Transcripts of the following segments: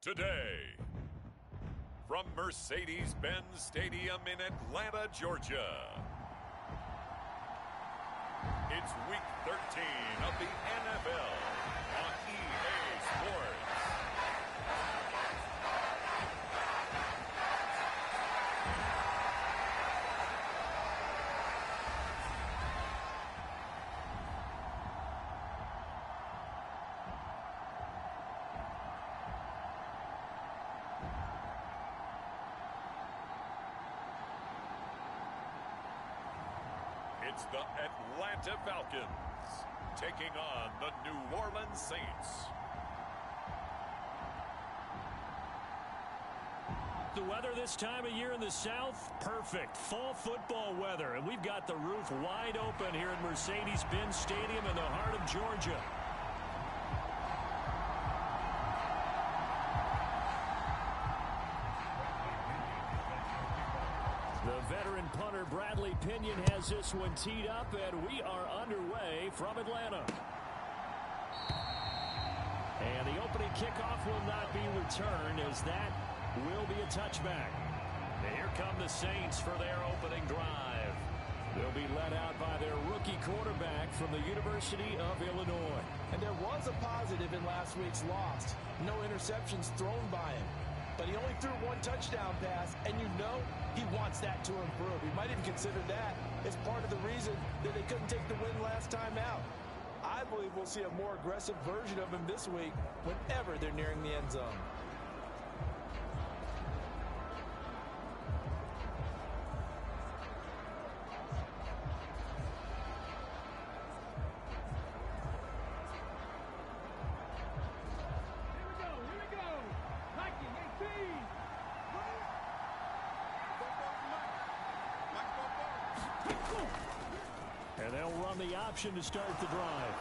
Today, from Mercedes-Benz Stadium in Atlanta, Georgia, it's Week 13 of the NFL on EA Sports. It's the Atlanta Falcons taking on the New Orleans Saints. The weather this time of year in the South, perfect. Fall football weather. And we've got the roof wide open here at Mercedes-Benz Stadium in the heart of Georgia. The veteran punter Bradley Pinion has this one teed up, and we are underway from Atlanta. And the opening kickoff will not be returned, as that will be a touchback. And here come the Saints for their opening drive. They'll be led out by their rookie quarterback from the University of Illinois. And there was a positive in last week's loss. No interceptions thrown by him. But he only threw one touchdown pass, and you know he wants that to improve. He might even consider that as part of the reason that they couldn't take the win last time out. I believe we'll see a more aggressive version of him this week whenever they're nearing the end zone. And they'll run the option to start the drive.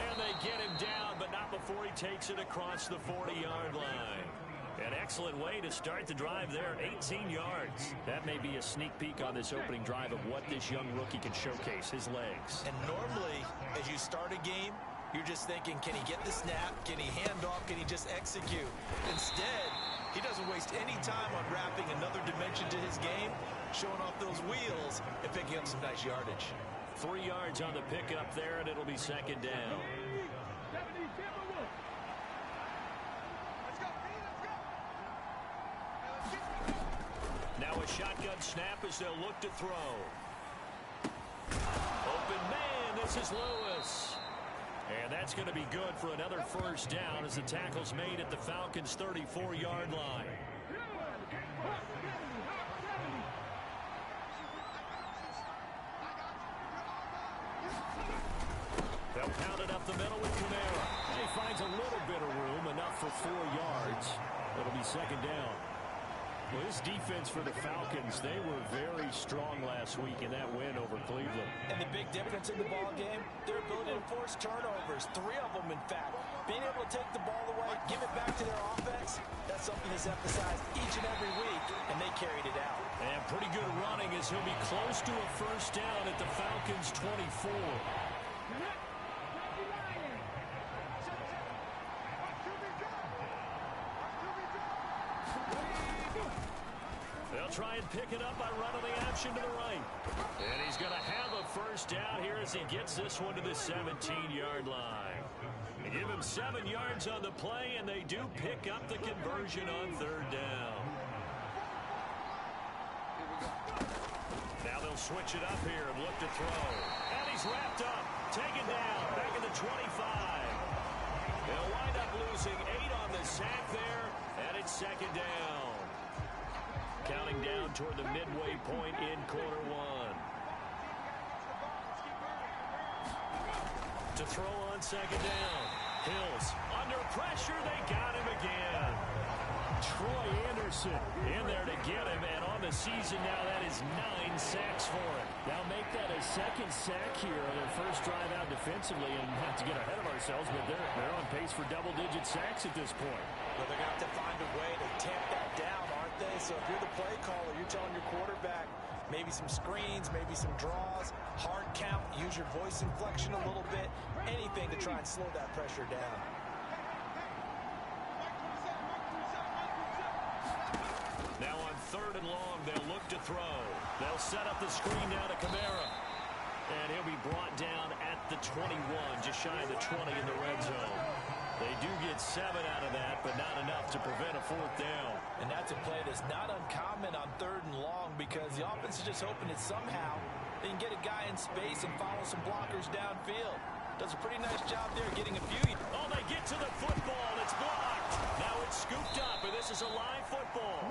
And they get him down, but not before he takes it across the 40-yard line. An excellent way to start the drive there, 18 yards. That may be a sneak peek on this opening drive of what this young rookie can showcase, his legs. And normally, as you start a game, you're just thinking, can he get the snap? Can he hand off? Can he just execute? Instead, he doesn't waste any time on wrapping another dimension to his game, showing off those wheels and picking up some nice yardage. 3 yards on the pickup there, and it'll be second down. Now a shotgun snap as they'll look to throw. Open man, this is Lewis. And that's going to be good for another first down as the tackle's made at the Falcons' 34-yard line. They'll pound it up the middle with Kamara. And he finds a little bit of room, enough for 4 yards. It'll be second down. Well, this defense for the Falcons, they were very strong last week in that win over Cleveland. And the big difference in the ball game, their ability to force turnovers, 3 of them, in fact. Being able to take the ball away, give it back to their offense, that's something that's emphasized each and every week, and they carried it out. And pretty good running as he'll be close to a first down at the Falcons' 24. They'll try and pick it up by running the option to the right. And he's going to have a first down here as he gets this one to the 17-yard line. They give him 7 yards on the play, and they do pick up the conversion on third down. Now they'll switch it up here and look to throw. And he's wrapped up, taken down, back in the 25. They'll wind up losing 8 on the sack there, and it's second down. Counting down toward the midway point in quarter one. To throw on second down. Hills under pressure. They got him again. Troy Anderson in there to get him. And on the season now, that is 9 sacks for him. Now make that a second sack here on their first drive out defensively. And not to get ahead of ourselves, but they're on pace for double-digit sacks at this point. Well, they're going to have to find a way to tamp that down, aren't they? So if you're the play caller, you're telling your quarterback maybe some screens, maybe some draws, hard count, use your voice inflection a little bit, anything to try and slow that pressure down. Now on 3rd and long, they'll look to throw. They'll set up the screen now to Kamara. And he'll be brought down at the 21, just shy of the 20 in the red zone. They do get 7 out of that, but not enough to prevent a 4th down. And that's a play that's not uncommon on 3rd and long because the offense is just hoping that somehow they can get a guy in space and follow some blockers downfield. Does a pretty nice job there getting a few. Oh, they get to the football. It's blocked. Now it's scooped up, and this is a live football.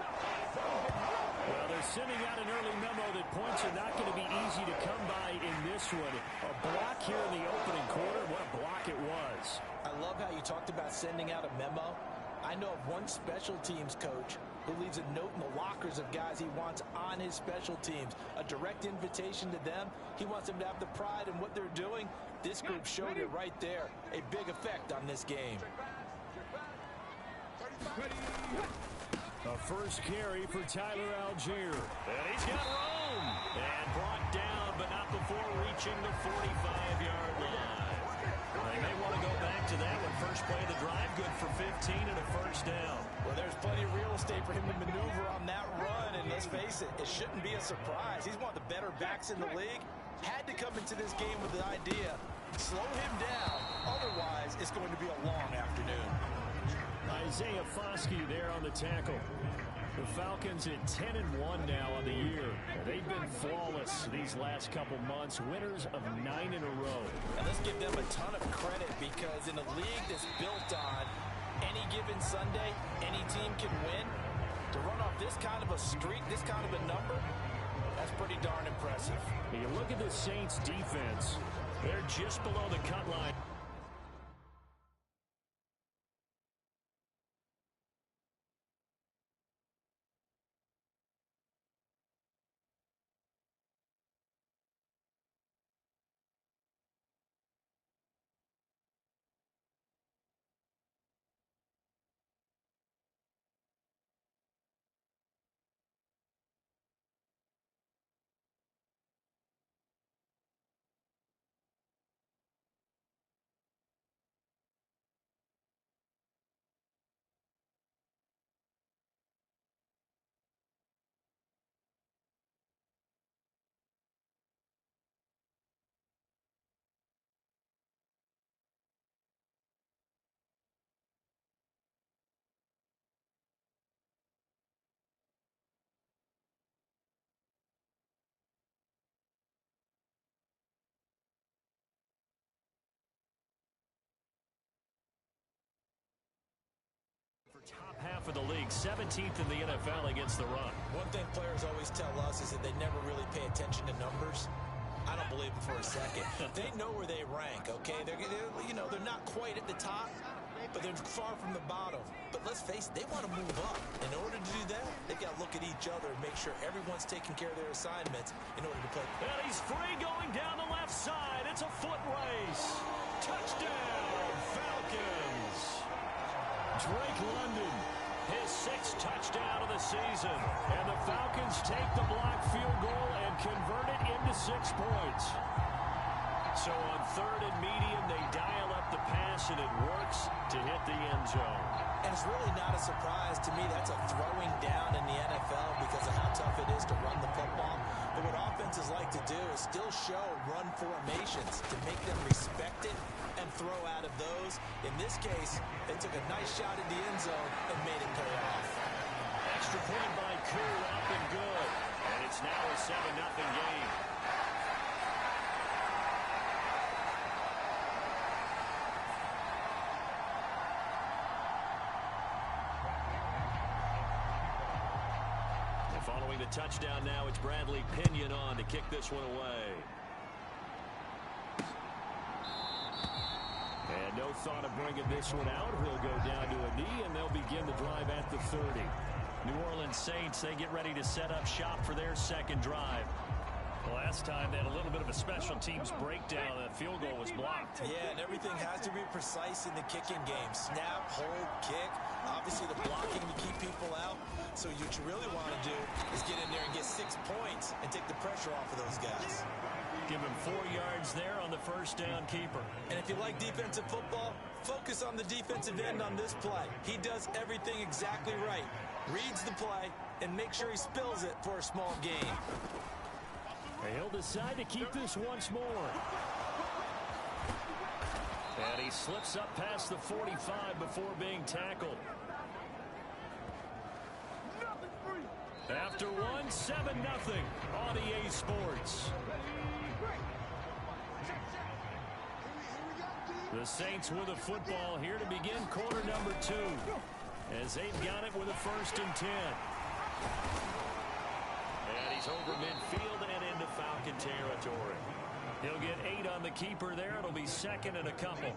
Well, they're sending out an early memo that points are not going to be easy to come by in this one. A block here in the opening quarter. What a block it was. I love how you talked about sending out a memo. I know of one special teams coach who leaves a note in the lockers of guys he wants on his special teams. A direct invitation to them. He wants them to have the pride in what they're doing. This group showed it right there. A big effect on this game. A first carry for Tyler Algier. And he's got room. And brought down, but not before reaching the 45-yard line. They may want to go back to that one. First play of the drive, good for 15 and a first down. Well, there's plenty of real estate for him to maneuver on that run. And let's face it, it shouldn't be a surprise. He's one of the better backs in the league. Had to come into this game with the idea, slow him down. Otherwise, it's going to be a long afternoon. Isaiah Foskey there on the tackle. The Falcons at 10-1 now on the year. They've been flawless these last couple months, winners of 9 in a row. And let's give them a ton of credit because in a league that's built on any given Sunday, any team can win. To run off this kind of a streak, this kind of a number, that's pretty darn impressive. You look at the Saints defense. They're just below the cut line. Top half of the league, 17th in the NFL against the run. One thing players always tell us is that they never really pay attention to numbers. I don't believe them for a second. They know where they rank, okay? They're not quite at the top, but they're far from the bottom. But let's face it, they want to move up. In order to do that, they've got to look at each other and make sure everyone's taking care of their assignments in order to play. And he's free going down the left side. It's a foot race. Touchdown, Falcons. Drake London, his 6th touchdown of the season. And the Falcons take the blocked field goal and convert it into 6 points. So on 3rd and medium, they dial up the pass, and it works to hit the end zone. And it's really not a surprise to me. That's a throwing down in the NFL because of how tough it is to run the football. But what offenses like to do is still show run formations to make them respect it and throw out of those. In this case, they took a nice shot at the end zone and made it pay off. Extra point by Koo, up and good. And it's now a 7-0 game. And following the touchdown now, it's Bradley Pinion on to kick this one away. And no thought of bringing this one out. He'll go down to a knee, and they'll begin the drive at the 30. New Orleans Saints, they get ready to set up shop for their 2nd drive. Last time they had a little bit of a special teams breakdown. That field goal was blocked. Yeah, and everything has to be precise in the kicking game. Snap, hold, kick. Obviously the blocking to keep people out. So what you really want to do is get in there and get 6 points and take the pressure off of those guys. Give him 4 yards there on the first down keeper. And if you like defensive football, Focus on the defensive end on this play. He does everything exactly right. Reads the play and makes sure he spills it for a small gain. He'll decide to keep this once more. And he slips up past the 45 before being tackled. After one, 7-0 on EA Sports. The Saints with the football here to begin quarter number 2. As they've got it with a 1st and 10. And he's over midfield and into Falcon territory. He'll get 8 on the keeper there. It'll be 2nd and a couple.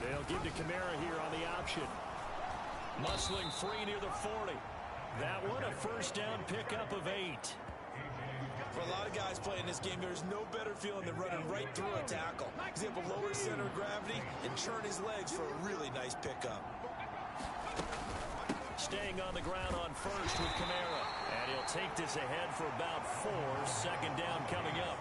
They'll give to Kamara here on the option. Muscling free near the 40. That one a 1st down pickup of 8. For a lot of guys playing this game, there's no better feeling than running right through a tackle. He's able to lower his center of gravity and churn his legs for a really nice pickup. Staying on the ground on 1st with Kamara. And he'll take this ahead for about 4. 2nd down coming up.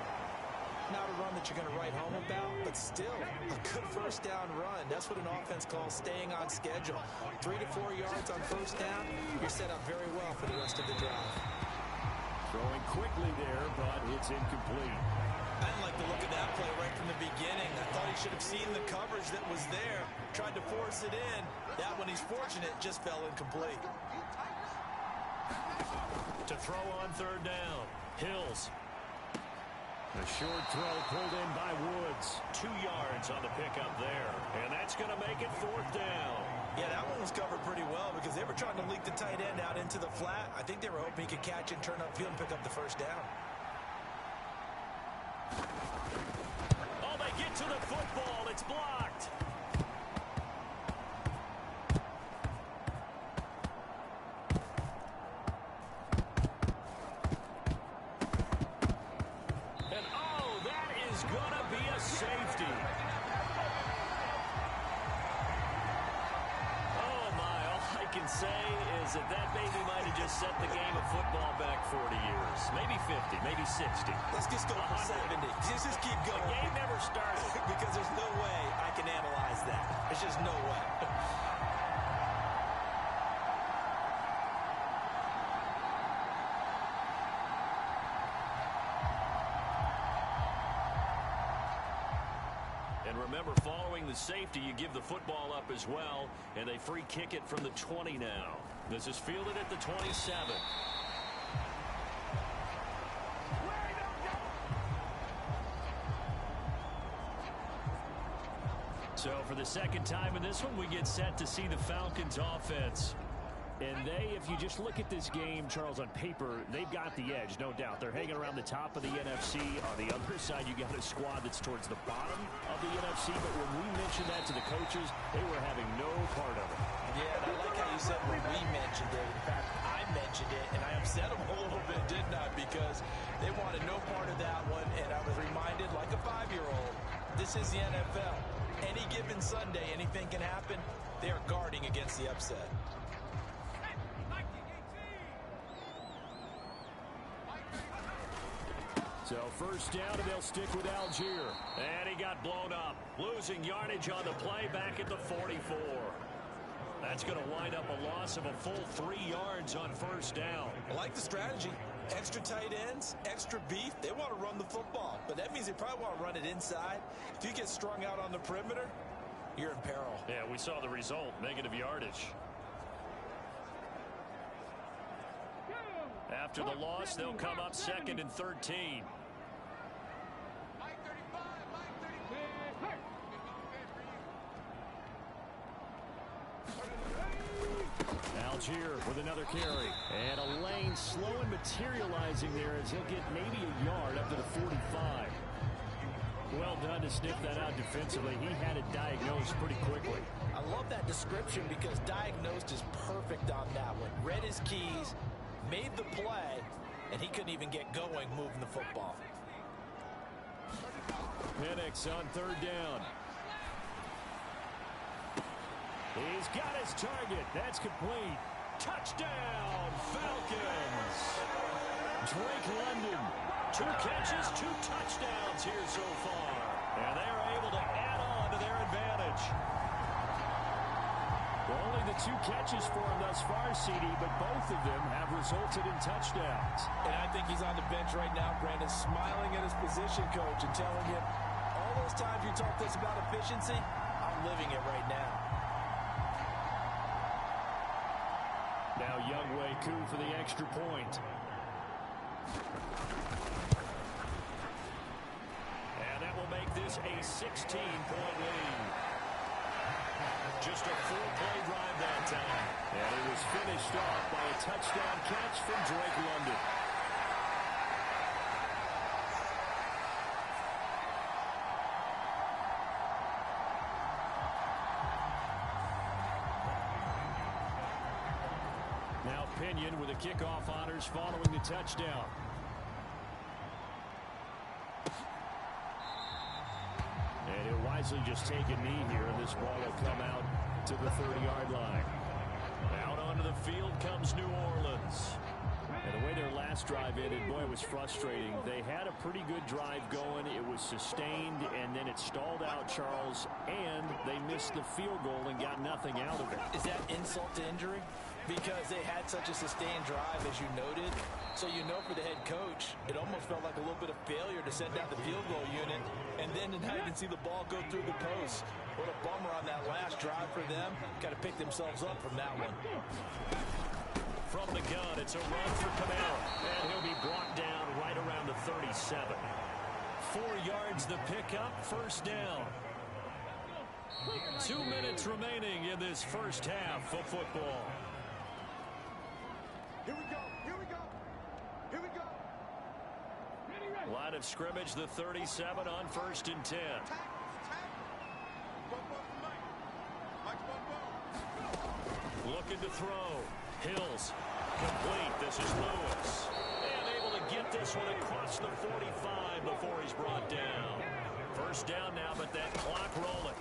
Not a run that you're going to write home about, but still a good 1st down run. That's what an offense calls staying on schedule. 3 to 4 yards on 1st down, you're set up very well for the rest of the drive. Throwing quickly there, but it's incomplete. I didn't like the look of that play right from the beginning. I thought he should have seen the coverage that was there, tried to force it in. That one, he's fortunate, just fell incomplete. To throw on 3rd down. Hills. A short throw pulled in by Woods. 2 yards on the pickup there. And that's going to make it 4th down. Yeah, that one was covered pretty well because they were trying to leak the tight end out into the flat. I think they were hoping he could catch it, turn upfield, and pick up the 1st down. Oh, they get to the football. It's blocked. And, oh, that is going to be a safety. Say is that baby might have just set the game of football back 40 years, maybe 50, maybe 60. Let's just go for 70. Just keep going. The game never started. Because there's no way I can analyze that. There's just no way. Remember, following the safety, you give the football up as well, and they free kick it from the 20 now. This is fielded at the 27. So for the 2nd time in this one, we get set to see the Falcons offense. And they, if you just look at this game, Charles, on paper, they've got the edge, no doubt. They're hanging around the top of the NFC. On the other side, you got a squad that's towards the bottom of the NFC. But when we mentioned that to the coaches, they were having no part of it. Yeah, and I like how you said when we mentioned it. In fact, I mentioned it, and I upset them a little bit, didn't I? Because they wanted no part of that one, and I was reminded, like a 5-year-old, this is the NFL. Any given Sunday, anything can happen. They are guarding against the upset. So 1st down, and they'll stick with Algier. And he got blown up. Losing yardage on the play back at the 44. That's going to wind up a loss of a full 3 yards on 1st down. I like the strategy. Extra tight ends, extra beef. They want to run the football, but that means they probably want to run it inside. If you get strung out on the perimeter, you're in peril. Yeah, we saw the result, negative yardage. After the loss, they'll come up 2nd and 13. Algier with another carry. And a lane slow and materializing there as he'll get maybe a yard up to the 45. Well done to sniff that out defensively. He had it diagnosed pretty quickly. I love that description because diagnosed is perfect on that one. Read his keys, made the play, and he couldn't even get going moving the football. Penix on 3rd down. He's got his target. That's complete. Touchdown, Falcons. Drake London 2 catches, 2 touchdowns here so far. And they are able to add on to their advantage. Only the 2 catches for him thus far, CD, but both of them have resulted in touchdowns. And I think he's on the bench right now, Brandon, smiling at his position coach and telling him, all those times you talked to us about efficiency, I'm living it right now. Now Youngway coup for the extra point. And that will make this a 16-point lead. Just a 4-play drive that time. And it was finished off by a touchdown catch from Drake London. Now Pinion with the kickoff honors following the touchdown. And he'll wisely just take a knee here, and this ball will come out to the 30-yard line. Out onto the field comes New Orleans. And the way their last drive ended, boy, it was frustrating. They had a pretty good drive going. It was sustained, and then it stalled out, Charles, and they missed the field goal and got nothing out of it. Is that insult to injury? Because they had such a sustained drive, as you noted. So you know for the head coach, it almost felt like a little bit of failure to set down the field goal unit, and then to not even see the ball go through the post. What a bummer on that last drive for them. Got to pick themselves up from that one. From the gun, it's a run for Camara, and he'll be brought down right around the 37. 4 yards the pickup, first down. 2 minutes remaining in this first half of football. Here we go. Here we go. Here we go. Ready, ready. Line of scrimmage, the 37 on 1st and 10. Looking to throw. Hills. Complete. This is Lewis. And able to get this one across the 45 before he's brought down. First down now, but that clock rolling.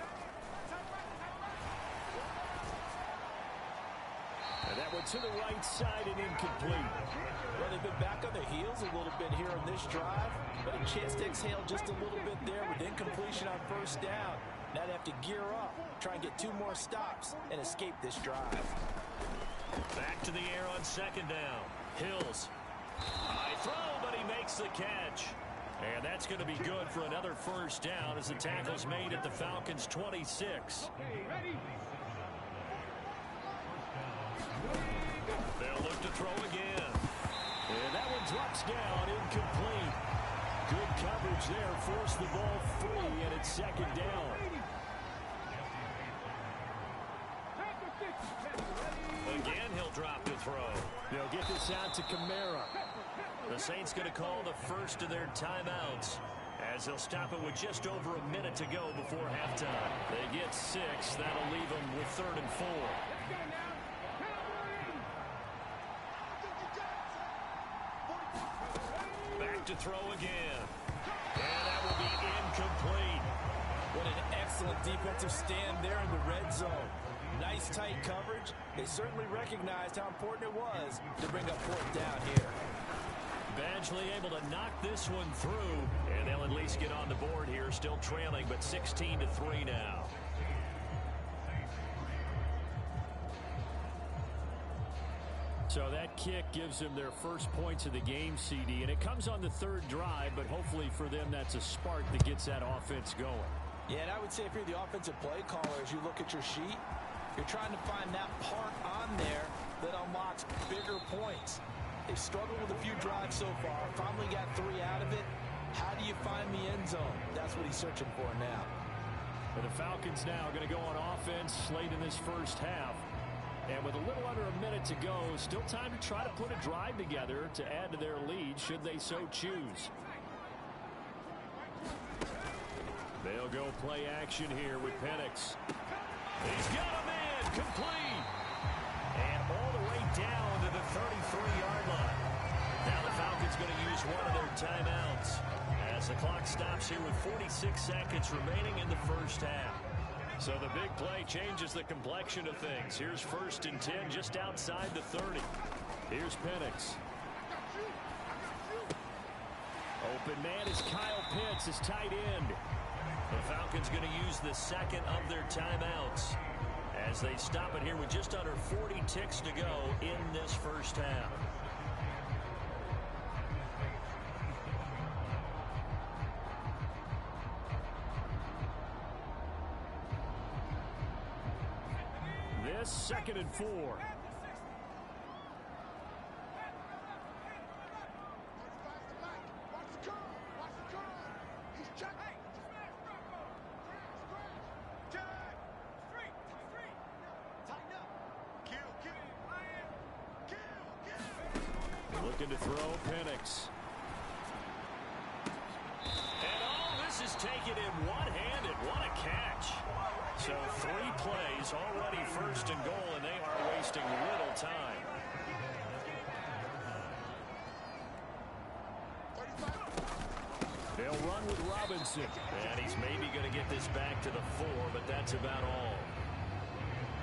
And that one to the right side and incomplete. Well, they've been back on their heels a little bit here on this drive, but a chance to exhale just a little bit there with incompletion on first down. Now they have to gear up, try and get 2 more stops, and escape this drive. Back to the air on 2nd down. Hills. High throw, but he makes the catch. And that's going to be good for another first down as the tackle's made at the Falcons' 26. They'll look to throw again. And that one drops down, incomplete. Good coverage there, forced the ball free, and it's 2nd down. Again, he'll drop to throw. They'll get this out to Camara. The Saints going to call the first of their timeouts as they'll stop it with just over a minute to go before halftime. They get 6. That'll leave them with 3rd and 4. Back to throw again. And that will be incomplete. What an excellent defensive stand there in the red zone. Nice tight coverage. They certainly recognized how important it was to bring up 4th down here. Badgley able to knock this one through, and they'll at least get on the board here, still trailing, but 16-3 now. So that kick gives them their first points of the game, CD, and it comes on the 3rd drive, but hopefully for them that's a spark that gets that offense going. Yeah, and I would say if you're the offensive play caller, as you look at your sheet, you're trying to find that part on there that unlocks bigger points. They've struggled with a few drives so far, finally got 3 out of it. How do you find the end zone? That's what he's searching for now. Well, the Falcons now going to go on offense late in this first half. And with a little under a minute to go, still time to try to put a drive together to add to their lead should they so choose. They'll go play action here with Penix. He's got a man complete. And all the way down to the 33-yard line. Now the Falcons going to use one of their timeouts as the clock stops here with 46 seconds remaining in the first half. So the big play changes the complexion of things. Here's 1st and 10 just outside the 30. Here's Penix. open man is Kyle Pitts, his tight end. The Falcons going to use the second of their timeouts as they stop it here with just under 40 ticks to go in this first half. This 2nd and 4. Looking to throw, Penix. And this is taken in one-handed. What a catch. So 3 plays, already 1st and goal, and they are wasting little time. They'll run with Robinson. And he's maybe going to get this back to the 4, but that's about all.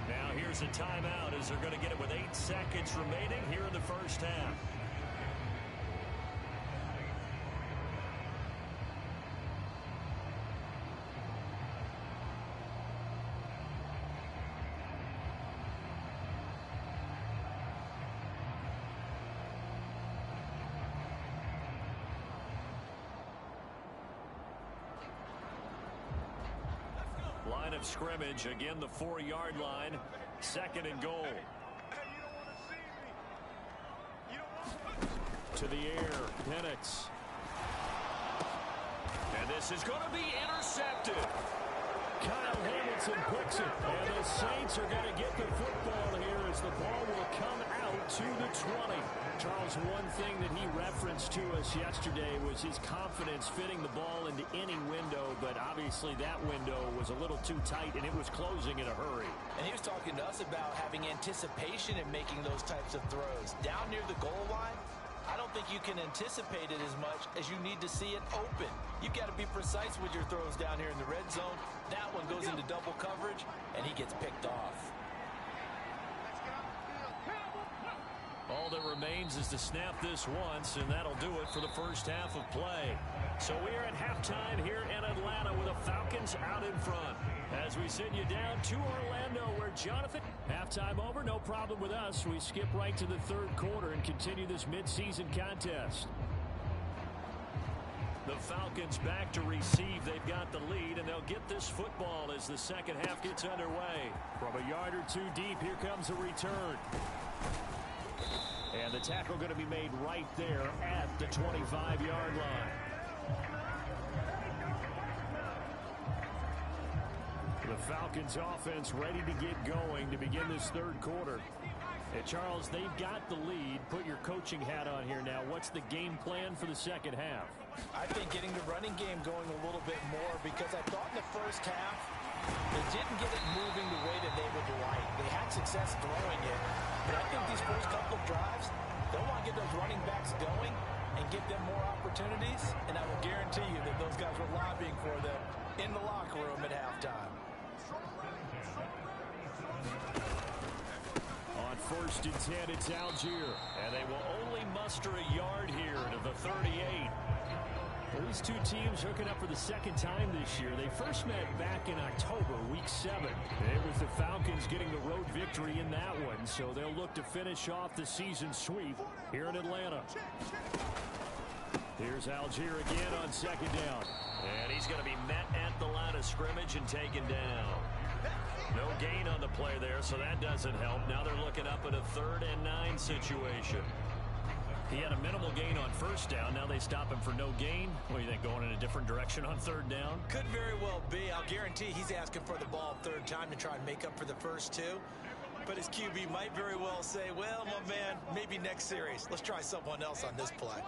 Now here's a timeout as they're going to get it with 8 seconds remaining here in the first half. Line of scrimmage, again the 4-yard line, 2nd and goal. To the air, Penix. And this is going to be intercepted. Kyle Hamilton picks it. And the Saints are going to get the football here as the ball will come out to the 20. Charles, one thing that he referenced to us yesterday was his confidence fitting the ball into any window, but obviously that window was a little too tight and it was closing in a hurry. And he was talking to us about having anticipation in making those types of throws. Down near the goal line, I don't think you can anticipate it as much as you need to see it open. You've got to be precise with your throws down here in the red zone. That one goes into double coverage, and he gets picked off. All that remains is to snap this once, and that'll do it for the first half of play. So we are at halftime here in Atlanta with the Falcons out in front. As we send you down to Orlando where Jonathan... Halftime over, no problem with us. We skip right to the 3rd quarter and continue this midseason contest. The Falcons back to receive. They've got the lead, and they'll get this football as the second half gets underway. From a yard or 2 deep, here comes a return. And the tackle going to be made right there at the 25-yard line. The Falcons offense ready to get going to begin this 3rd quarter. And Charles, they've got the lead. Put your coaching hat on here now. What's the game plan for the second half? I think getting the running game going a little bit more, because I thought in the first half they didn't get it moving the way that they would like. They had success throwing it, but I think these first couple of drives, they'll want to get those running backs going and give them more opportunities, and I will guarantee you that those guys were lobbying for them in the locker room at halftime. On 1st and 10, it's Algier. And they will only muster a yard here to the 38. These two teams hooking up for the 2nd time this year. They first met back in October, week 7. It was the Falcons getting the road victory in that one, so they'll look to finish off the season sweep here in Atlanta. Here's Algier again on 2nd down. And he's going to be met at the line of scrimmage and taken down. No gain on the play there, so that doesn't help. Now they're looking up at a 3rd and 9 situation. He had a minimal gain on 1st down. Now they stop him for no gain. What do you think, going in a different direction on 3rd down? Could very well be. I'll guarantee he's asking for the ball 3rd time to try and make up for the first 2. But his QB might very well say, well, my man, maybe next series. Let's try someone else on this play.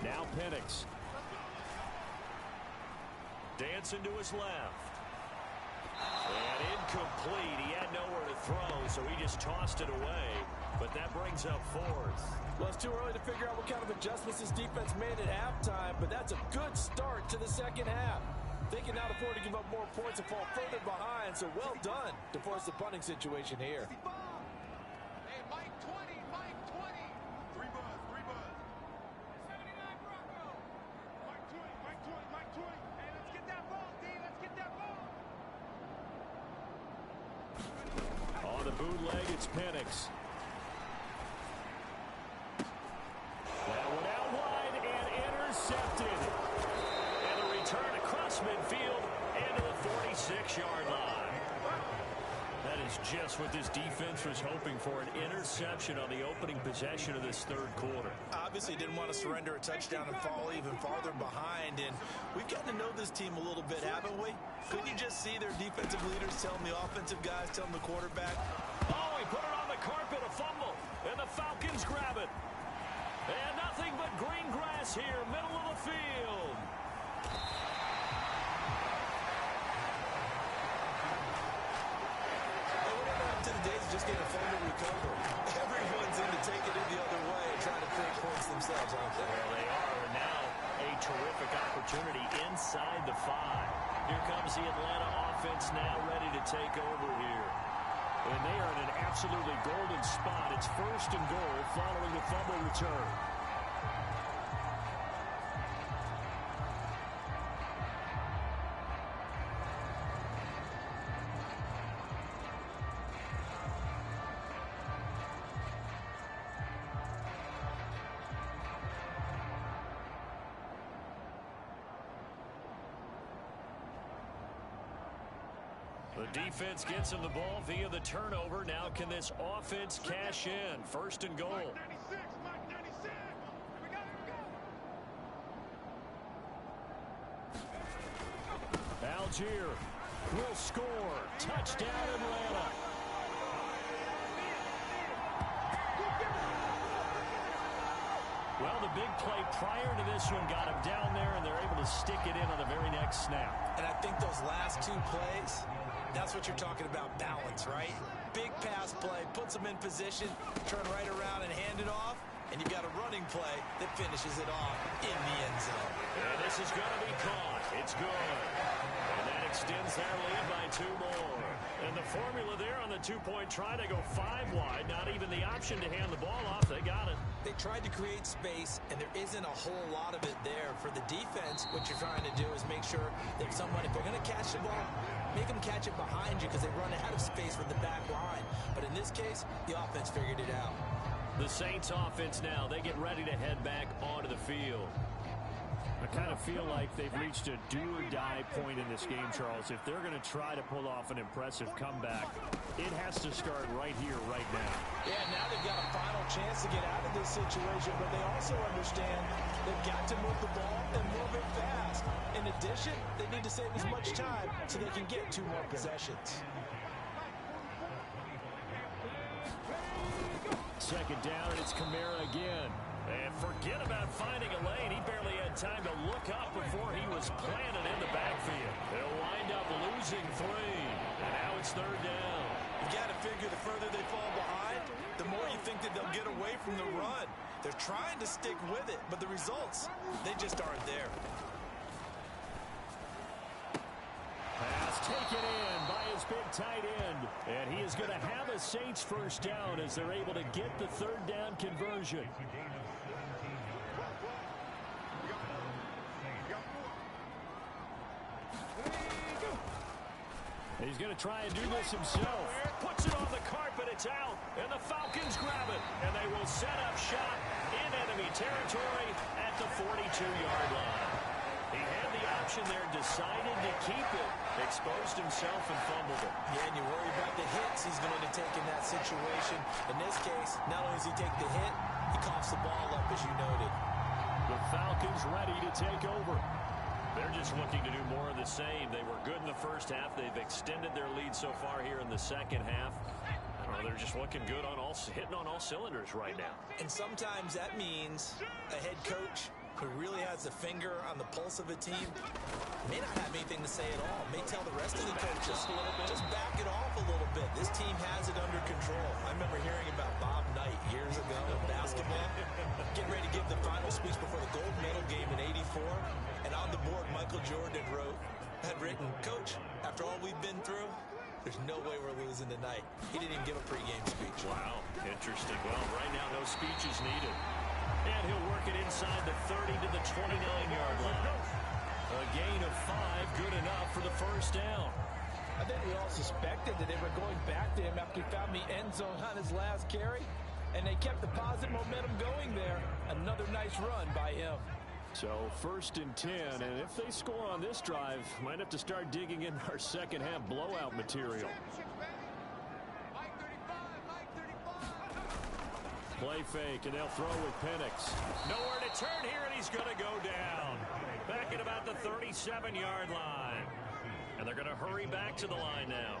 Now Penix. Dancing to his left. And incomplete. He had nowhere to throw, so he just tossed it away. But that brings up 4th. Well, it's too early to figure out what kind of adjustments this defense made at halftime, but that's a good start to the second half. They can now afford to give up more points and fall further behind, so well done to force the punting situation here. Hey, Mike 20, Mike 20. 3 bucks. bootleg, it's Penix. That one out wide and intercepted. And a return across midfield and to the 46-yard line. That is just what this defense was hoping for, an interception on the opening possession of this third quarter. Obviously didn't want to surrender a touchdown and fall even farther behind, and we've gotten to know this team a little bit, haven't we? Couldn't you just see their defensive leaders telling the offensive guys, telling the quarterback? Oh, he put it on the carpet, a fumble, and the Falcons grab it. And nothing but green grass here, middle of the field. To the days of just getting a fumble recovery. Everyone's into taking it the other way and trying to create points themselves, aren't they? Well, they are, and now a terrific opportunity inside the 5. Here comes the Atlanta offense now ready to take over here. And they are in an absolutely golden spot. It's 1st and goal following the fumble return. The defense gets him the ball via the turnover. Now can this offense cash in? 1st and goal. Mike 96, Mike 96. Here we go, here we go. Algier will score. Touchdown, Atlanta. Well, the big play prior to this one got him down there, and they're able to stick it in on the very next snap. And I think those last 2 plays, that's what you're talking about, balance, right? Big pass play, puts them in position, turn right around and hand it off, and you've got a running play that finishes it off in the end zone. And this is going to be caught. It's good. And that extends their lead by 2 more. And the formula there on the 2-point try to go 5 wide. Not even the option to hand the ball off. They got it. They tried to create space, and there isn't a whole lot of it there. For the defense, what you're trying to do is make sure that someone, if they're going to catch the ball, make them catch it behind you because they run out of space with the back line. But in this case, the offense figured it out. The Saints offense now, they get ready to head back onto the field. I kind of feel like they've reached a do-or-die point in this game, Charles. If they're going to try to pull off an impressive comeback, it has to start right here, right now. Yeah, now they've got a final chance to get out of this situation, but they also understand they've got to move the ball and move it fast. In addition, they need to save as much time so they can get 2 more possessions. 2nd down, and it's Kamara again. And forget about finding a lane. He barely had time to look up before he was planted in the backfield. They'll wind up losing 3. And now it's 3rd down. You got to figure the further they fall behind, the more you think that they'll get away from the run. They're trying to stick with it, but the results, they just aren't there. Pass taken in by his big tight end. And he is going to have a Saints 1st down as they're able to get the 3rd down conversion. He's going to try and do this himself. Puts it on the carpet. It's out. And the Falcons grab it. And they will set up shop in enemy territory at the 42-yard line. He had the option there, decided to keep it, exposed himself and fumbled it. Yeah, and you worry about the hits he's going to take in that situation. In this case, not only does he take the hit, he coughs the ball up, as you noted. The Falcons ready to take over. They're just looking to do more of the same. They were good in the 1st half. They've extended their lead so far here in the 2nd half. They're just looking good on hitting on all cylinders right now. And sometimes that means a head coach who really has a finger on the pulse of a team may not have anything to say at all. May tell the rest of the coaches, just back it off a little bit. This team has it under control. I remember hearing about Bob Knight years ago in basketball, getting ready to give the final speech before the gold medal game in '84. And on the board, Michael Jordan had written, "Coach, after all we've been through, there's no way we're losing tonight." He didn't even give a pregame speech. Wow, interesting. Well, right now, no speech is needed. And he'll work it inside the 30 to the 29-yard line. A gain of 5, good enough for the 1st down. I think we all suspected that they were going back to him after he found the end zone on his last carry, and they kept the positive momentum going there. Another nice run by him. So 1st and 10, and if they score on this drive, might have to start digging in our second half blowout material. Play fake, and they'll throw with Penix. Nowhere to turn here, and he's going to go down. Back at about the 37-yard line. And they're going to hurry back to the line now.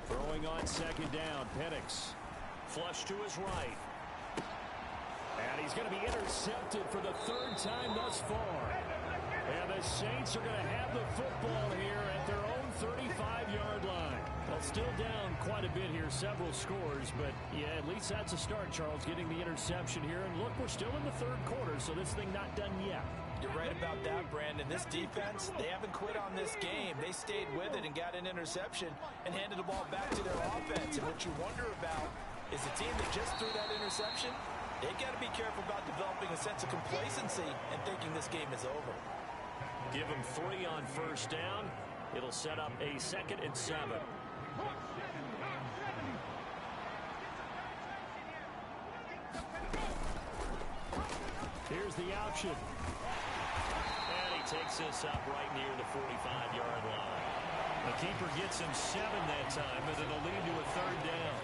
Throwing on 2nd down, Penix. Flush to his right. And he's going to be intercepted for the 3rd time thus far. And the Saints are going to have the football here at their own 35-yard line. Well, still down quite a bit here, several scores, but yeah, at least that's a start, Charles, getting the interception here. And look, we're still in the 3rd quarter, so this thing not done yet. You're right about that, Brandon. This defense, they haven't quit on this game. They stayed with it and got an interception and handed the ball back to their offense. And what you wonder about is the team that just threw that interception, they got to be careful about developing a sense of complacency and thinking this game is over. Give them 3 on 1st down. It'll set up a 2nd and 7. Here's the option. And he takes this up right near the 45-yard line. The keeper gets him 7 that time, but it'll lead to a 3rd down.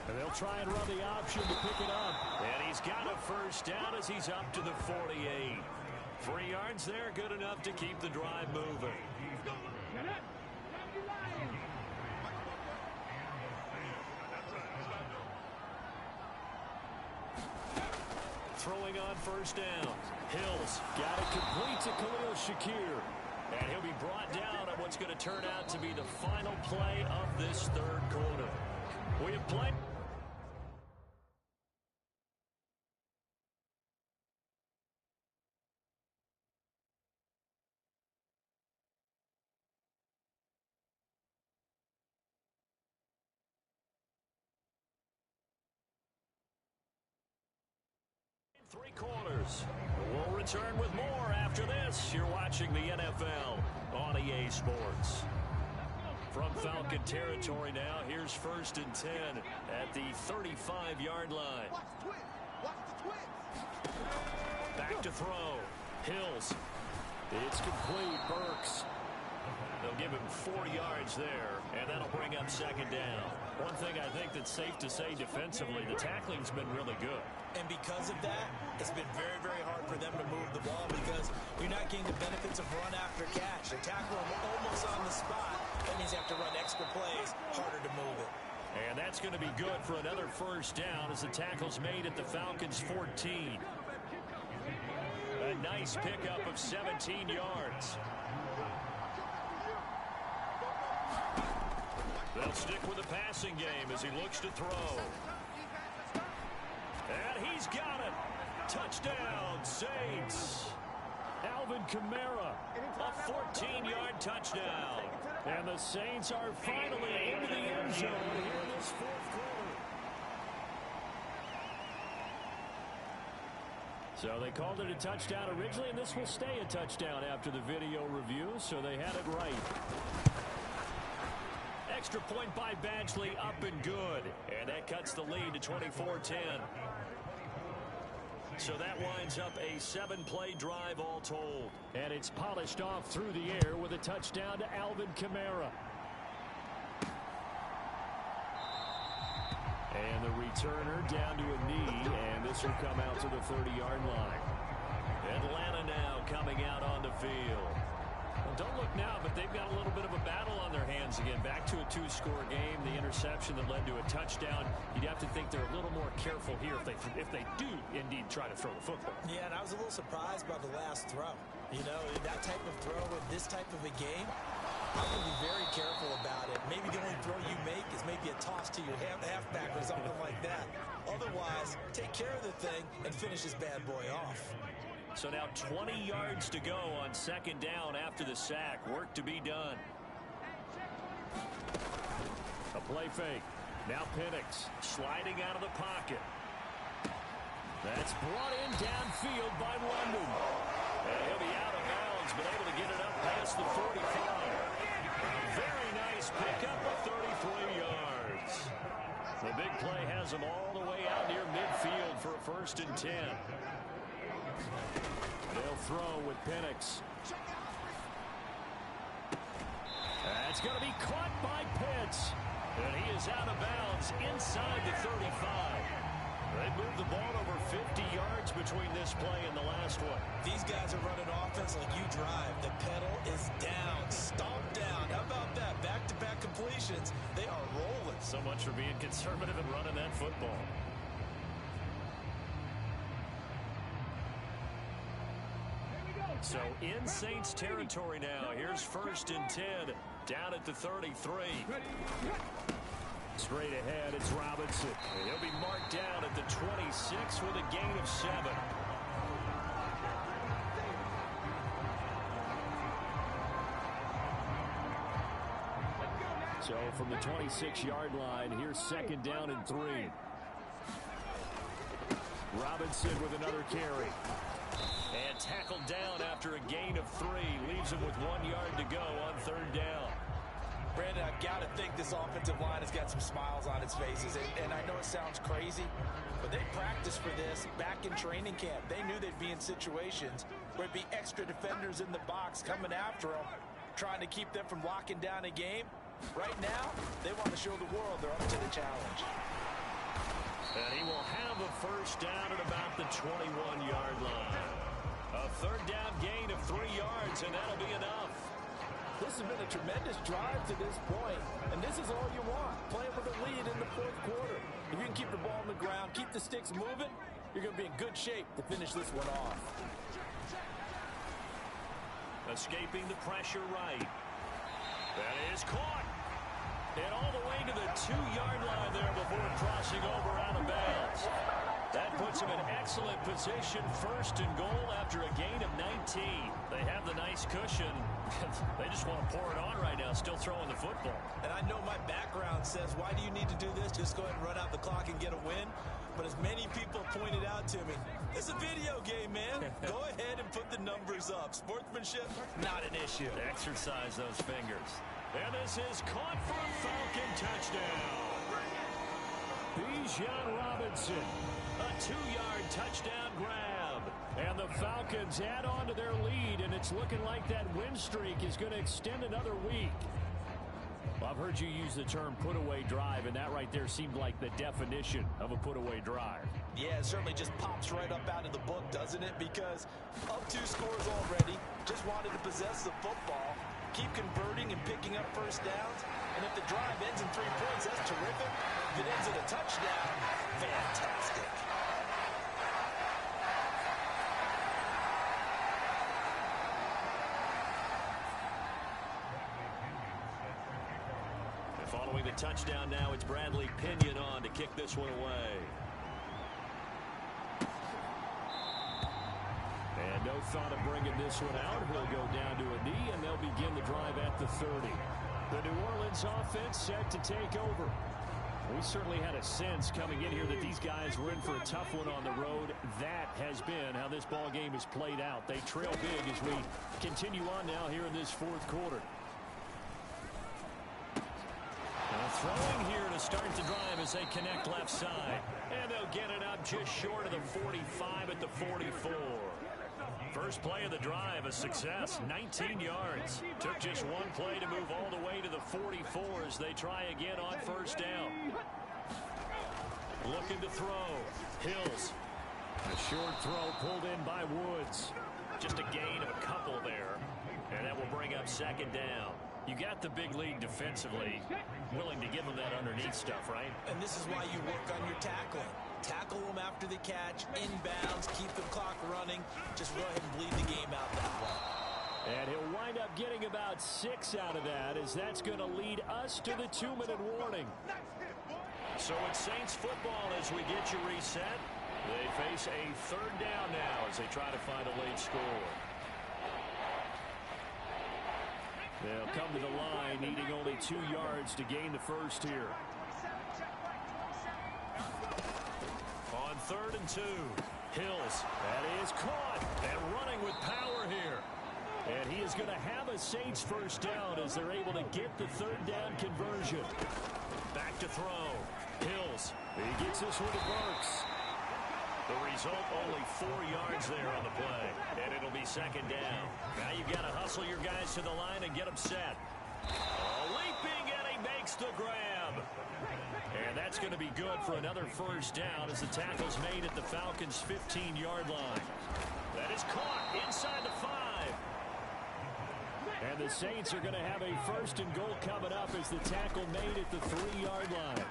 And they'll try and run the option to pick it up. And he's got a 1st down as he's up to the 48. 3 yards there, good enough to keep the drive moving. Throwing on 1st down. Hills got it complete to Khalil Shakir. And he'll be brought down on what's going to turn out to be the final play of this 3rd quarter. We have played. Three quarters. We'll return with more after this. You're watching the NFL on EA Sports. From Falcon territory now, here's 1st and 10 at the 35-yard line. Back to throw. Hills. It's complete. Burks. They'll give him 4 yards there, and that'll bring up 2nd down. One thing I think that's safe to say defensively, the tackling's been really good. And because of that, it's been very, very hard for them to move the ball because you're not getting the benefits of run after catch. They tackle them almost on the spot. That means you have to run extra plays, harder to move it. And that's going to be good for another 1st down as the tackle's made at the Falcons' 14. A nice pickup of 17 yards. They'll stick with the passing game as he looks to throw. And he's got it. Touchdown, Saints. Alvin Kamara, a 14-yard touchdown. And the Saints are finally into the end zone here in this 4th quarter. So they called it a touchdown originally, and this will stay a touchdown after the video review, so they had it right. Extra point by Badgley, up and good. And that cuts the lead to 24-10. So that winds up a 7-play drive all told. And it's polished off through the air with a touchdown to Alvin Kamara. And the returner down to a knee, and this will come out to the 30-yard line. Atlanta now coming out on the field. Well, don't look now, but they've got a little bit of a battle on their hands again. Back to a 2-score game. The interception that led to a touchdown. You'd have to think they're a little more careful here if they do indeed try to throw the football. Yeah, and I was a little surprised by the last throw. You know, that type of throw in this type of a game, I'm going to be very careful about it. Maybe the only throw you make is maybe a toss to your halfback or something like that. Otherwise, take care of the thing and finish this bad boy off. So now 20 yards to go on second down after the sack. Work to be done. A play fake. Now Penix sliding out of the pocket. That's brought in downfield by London. And he'll be out of bounds, but able to get it up past the 45. Very nice pickup of 33 yards. The big play has him all the way out near midfield for a 1st and 10. They'll throw with Penix. That's going to be caught by Pitts. And he is out of bounds inside the 35. They moved the ball over 50 yards between this play and the last one. These guys are running offense like you drive. The pedal is down, stomped down. How about that? Back-to-back completions. They are rolling. So much for being conservative and running that football. So in Saints territory now. Here's 1st and 10 down at the 33. Straight ahead, it's Robinson. He'll be marked down at the 26 with a gain of 7. So from the 26-yard line, here's 2nd down and 3. Robinson with another carry. And tackled down after a gain of 3. Leaves him with 1 yard to go on 3rd down. Brandon, I've got to think this offensive line has got some smiles on its faces. And I know it sounds crazy, but they practiced for this back in training camp. They knew they'd be in situations where it'd be extra defenders in the box coming after them, trying to keep them from locking down a game. Right now, they want to show the world they're up to the challenge. And he will have a 1st down at about the 21-yard line. A 3rd down gain of 3 yards, and that'll be enough. This has been a tremendous drive to this point, and this is all you want, playing with a lead in the 4th quarter. If you can keep the ball on the ground, keep the sticks moving, you're going to be in good shape to finish this one off. Escaping the pressure right. That is caught. And all the way to the 2-yard line there before crossing over out of bounds. That puts him in excellent position, 1st and goal after a gain of 19. They have the nice cushion. They just want to pour it on right now, still throwing the football. And I know my background says, why do you need to do this? Just go ahead and run out the clock and get a win. But as many people pointed out to me, it's a video game, man. Go ahead and put the numbers up. Sportsmanship, not an issue. Exercise those fingers. And this is caught for a Falcon touchdown. Bijan Robinson. A 2-yard touchdown grab. And the Falcons add on to their lead, and it's looking like that win streak is going to extend another week. Well, I've heard you use the term put-away drive, and that right there seemed like the definition of a put-away drive. Yeah, it certainly just pops right up out of the book, doesn't it? Because up 2 scores already, just wanted to possess the football, keep converting and picking up 1st downs, and if the drive ends in 3 points, that's terrific. If it ends in a touchdown, fantastic. Following the touchdown now, it's Bradley Pinion on to kick this one away. And no thought of bringing this one out. He'll go down to a knee, and they'll begin the drive at the 30. The New Orleans offense set to take over. We certainly had a sense coming in here that these guys were in for a tough one on the road. That has been how this ball game has played out. They trail big as we continue on now here in this 4th quarter. Throwing here to start the drive as they connect left side. And they'll get it up just short of the 45 at the 44. First play of the drive, a success, 19 yards. Took just one play to move all the way to the 44 as they try again on 1st down. Looking to throw. Hills. A short throw pulled in by Woods. Just a gain of a couple there. And that will bring up 2nd down. You got the big lead defensively, willing to give them that underneath stuff, right? And this is why you work on your tackling. Tackle them after the catch, inbounds, keep the clock running. Just go ahead and bleed the game out that way. And he'll wind up getting about 6 out of that, as that's going to lead us to the 2-minute warning. So it's Saints football as we get you reset. They face a third down now as they try to find a late score. They'll come to the line needing only 2 yards to gain the first here. On 3rd and 2. Hills, that is caught and running with power here. And he is going to have a Saints first down as they're able to get the 3rd down conversion. Back to throw. Hills, he gets this one to Burks. The result, only 4 yards there on the play. And it'll be 2nd down. Now you've got to hustle your guys to the line and get them set. Leaping, and he makes the grab. And that's going to be good for another first down as the tackle's made at the Falcons' 15-yard line. That is caught inside the 5. And the Saints are going to have a 1st and goal coming up as the tackle made at the 3-yard line.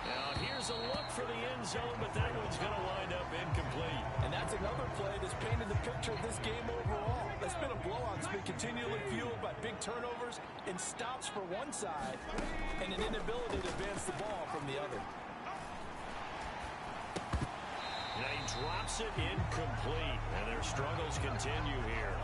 Now here's a look for the end zone, but that one's going to wind up incomplete. And that's another play that's painted the picture of this game overall. It's been a blowout. It's been continually fueled by big turnovers and stops for one side and an inability to advance the ball from the other. Now he drops it incomplete, and their struggles continue here.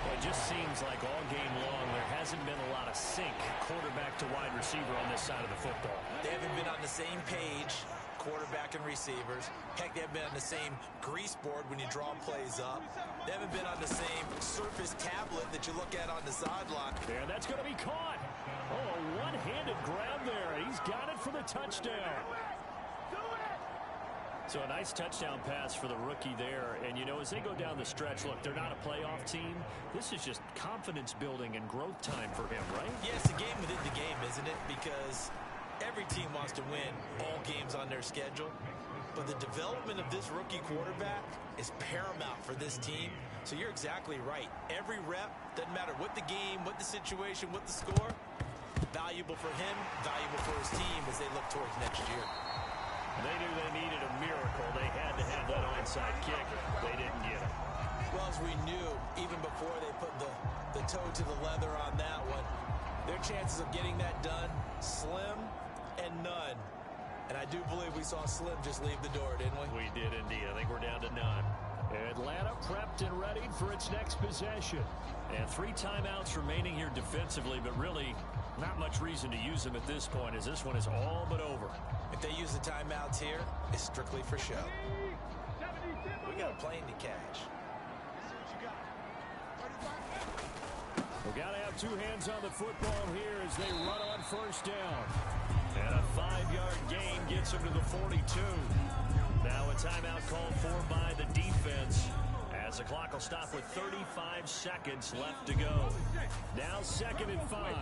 Well, it just seems like all game long there hasn't been a lot of sync quarterback to wide receiver on this side of the football. They haven't been on the same page, quarterback and receivers. Heck, they haven't been on the same grease board when you draw plays up. They haven't been on the same surface tablet that you look at on the sideline. And that's going to be caught. Oh, a one-handed grab there. He's got it for the touchdown. So a nice touchdown pass for the rookie there. And, you know, as they go down the stretch, look, they're not a playoff team. This is just confidence building and growth time for him, right? Yeah, it's a game within the game, isn't it? Because every team wants to win all games on their schedule. But the development of this rookie quarterback is paramount for this team. So you're exactly right. Every rep, doesn't matter what the game, what the situation, what the score, valuable for him, valuable for his team as they look towards next year. They knew they needed a miracle. They had to have that onside kick. They didn't get it. Well, as we knew, even before they put the toe to the leather on that one, their chances of getting that done, slim and none. And I do believe we saw Slim just leave the door, didn't we? We did indeed. I think we're down to none. Atlanta prepped and ready for its next possession. And 3 timeouts remaining here defensively, but really not much reason to use them at this point as this one is all but over. If they use the timeouts here, it's strictly for show. We got a plane to catch. We've got to have 2 hands on the football here as they run on first down. And a 5-yard gain gets them to the 42. Now a timeout called for by the defense as the clock will stop with 35 seconds left to go. Now 2nd and 5.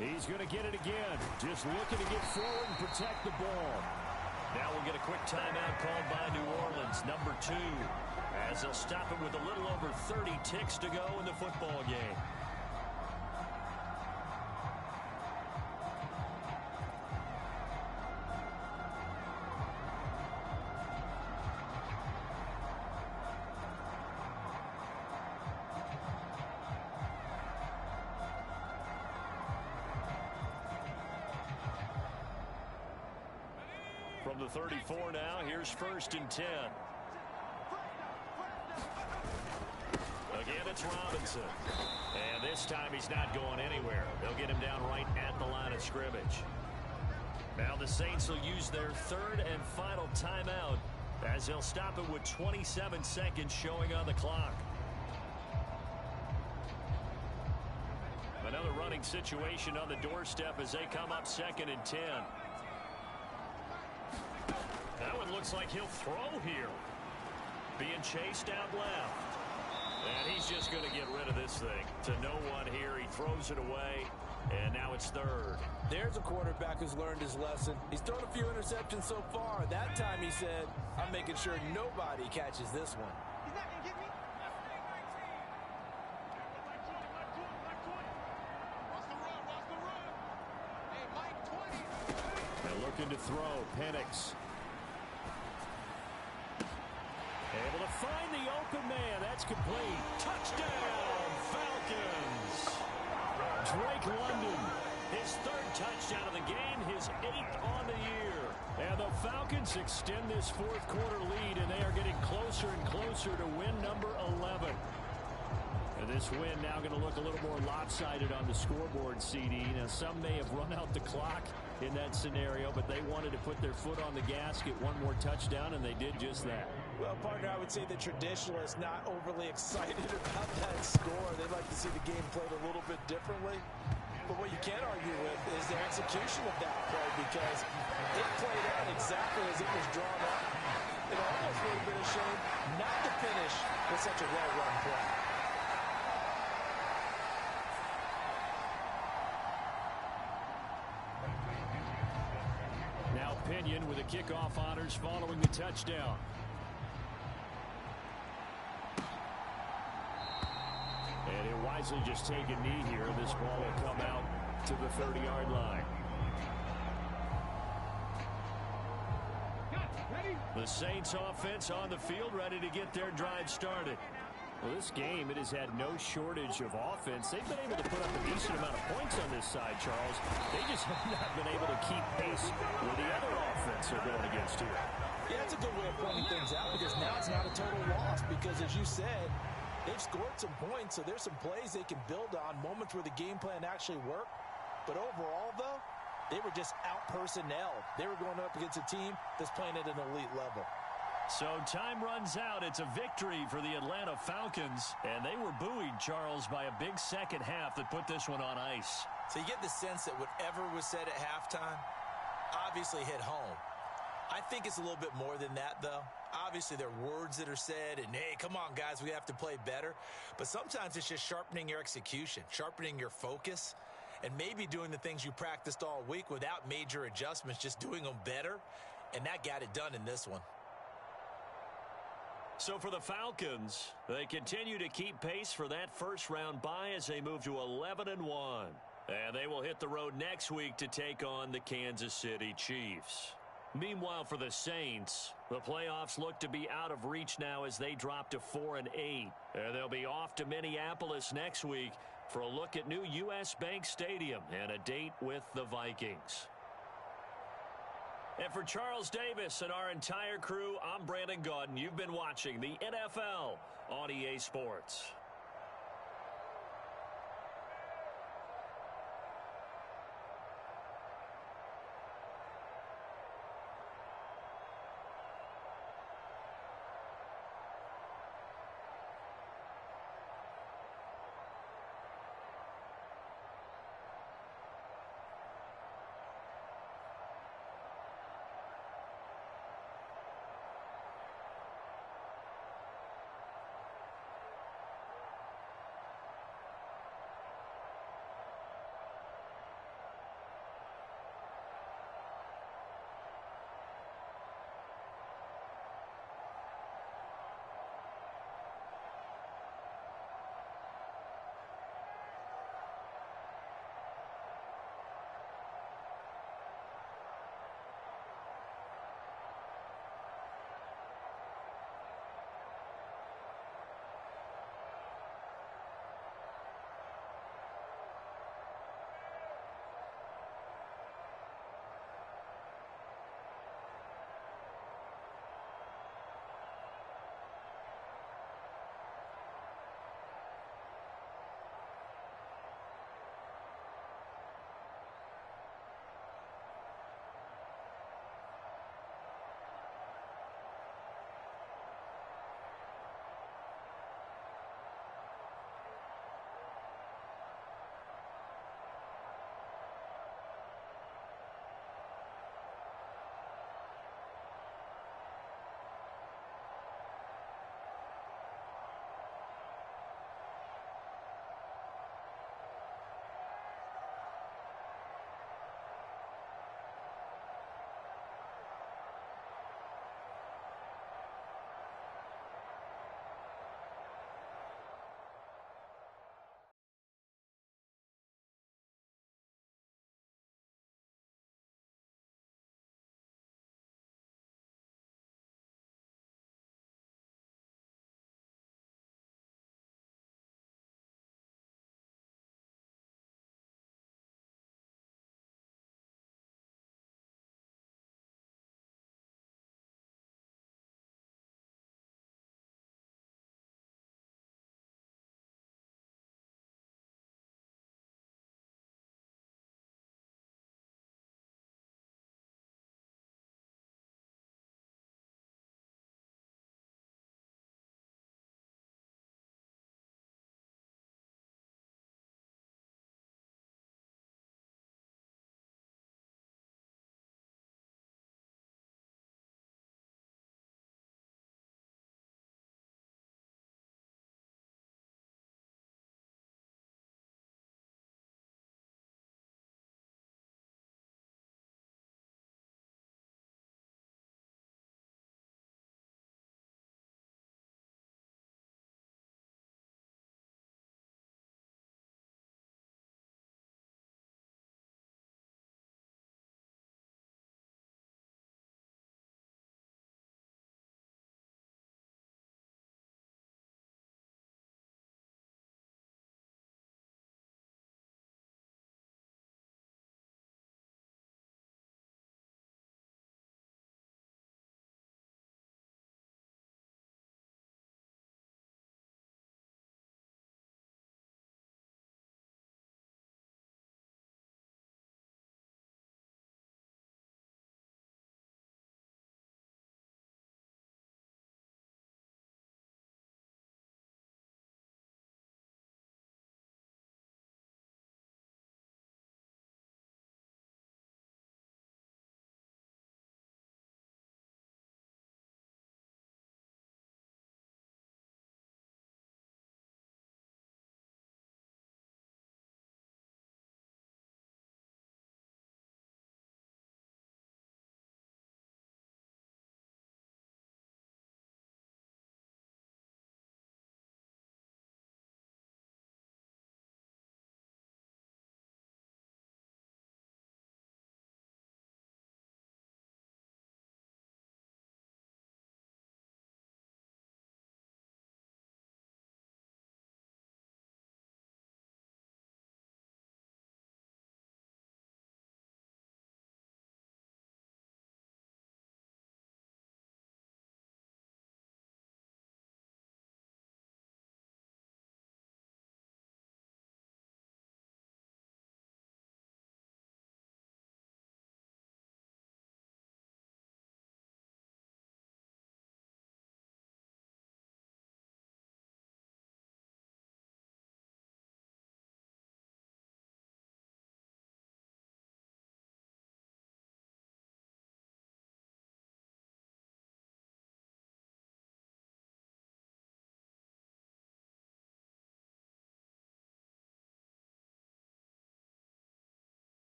He's going to get it again. Just looking to get forward and protect the ball. Now we'll get a quick timeout called by New Orleans, number 2, as they'll stop it with a little over 30 ticks to go in the football game. From the 34 now, here's 1st and 10. Again, it's Robinson. And this time he's not going anywhere. They'll get him down right at the line of scrimmage. Now the Saints will use their 3rd and final timeout as they'll stop it with 27 seconds showing on the clock. Another running situation on the doorstep as they come up 2nd and 10. That one looks like he'll throw here. Being chased out left. And he's just going to get rid of this thing. To no one here. He throws it away. And now it's 3rd. There's a quarterback who's learned his lesson. He's thrown a few interceptions so far. That time he said, I'm making sure nobody catches this one. He's not going to get me. Watch the run. Watch the run. Hey, Mike, 20. They're looking to throw. Penix. Able to find the open man. That's complete. Touchdown, Falcons. Drake London. His third touchdown of the game, his 8th on the year. And the Falcons extend this fourth quarter lead, and they are getting closer and closer to win number 11. And this win now going to look a little more lopsided on the scoreboard, CD. Now, some may have run out the clock in that scenario, but they wanted to put their foot on the gas, get one more touchdown, and they did just that. Well, partner, I would say the traditionalists not overly excited about that score. They'd like to see the game played a little bit differently. But what you can't argue with is the execution of that play, because it played out exactly as it was drawn up. It almost would have been a shame not to finish with such a well-run play. Now Pinion with the kickoff honors following the touchdown. And he'll wisely just take a knee here. This ball will come out to the 30-yard line. The Saints offense on the field, ready to get their drive started. Well, this game, it has had no shortage of offense. They've been able to put up a decent amount of points on this side, Charles. They just have not been able to keep pace with the other offense they're going against here. Yeah, it's a good way of pointing things out, because now it's not a total loss, because as you said, they've scored some points, so there's some plays they can build on, moments where the game plan actually worked. But overall, though, they were just out-personnel. They were going up against a team that's playing at an elite level. So time runs out. It's a victory for the Atlanta Falcons. And they were buoyed, Charles, by a big second half that put this one on ice. So you get the sense that whatever was said at halftime obviously hit home. I think it's a little bit more than that, though. Obviously, there are words that are said, and, hey, come on, guys, we have to play better. But sometimes it's just sharpening your execution, sharpening your focus, and maybe doing the things you practiced all week without major adjustments, just doing them better. And that got it done in this one. So for the Falcons, they continue to keep pace for that first-round bye as they move to 11-1. And they will hit the road next week to take on the Kansas City Chiefs. Meanwhile, for the Saints, the playoffs look to be out of reach now as they drop to 4-8. And they'll be off to Minneapolis next week for a look at new U.S. Bank Stadium and a date with the Vikings. And for Charles Davis and our entire crew, I'm Brandon Gaudin. You've been watching the NFL on EA Sports.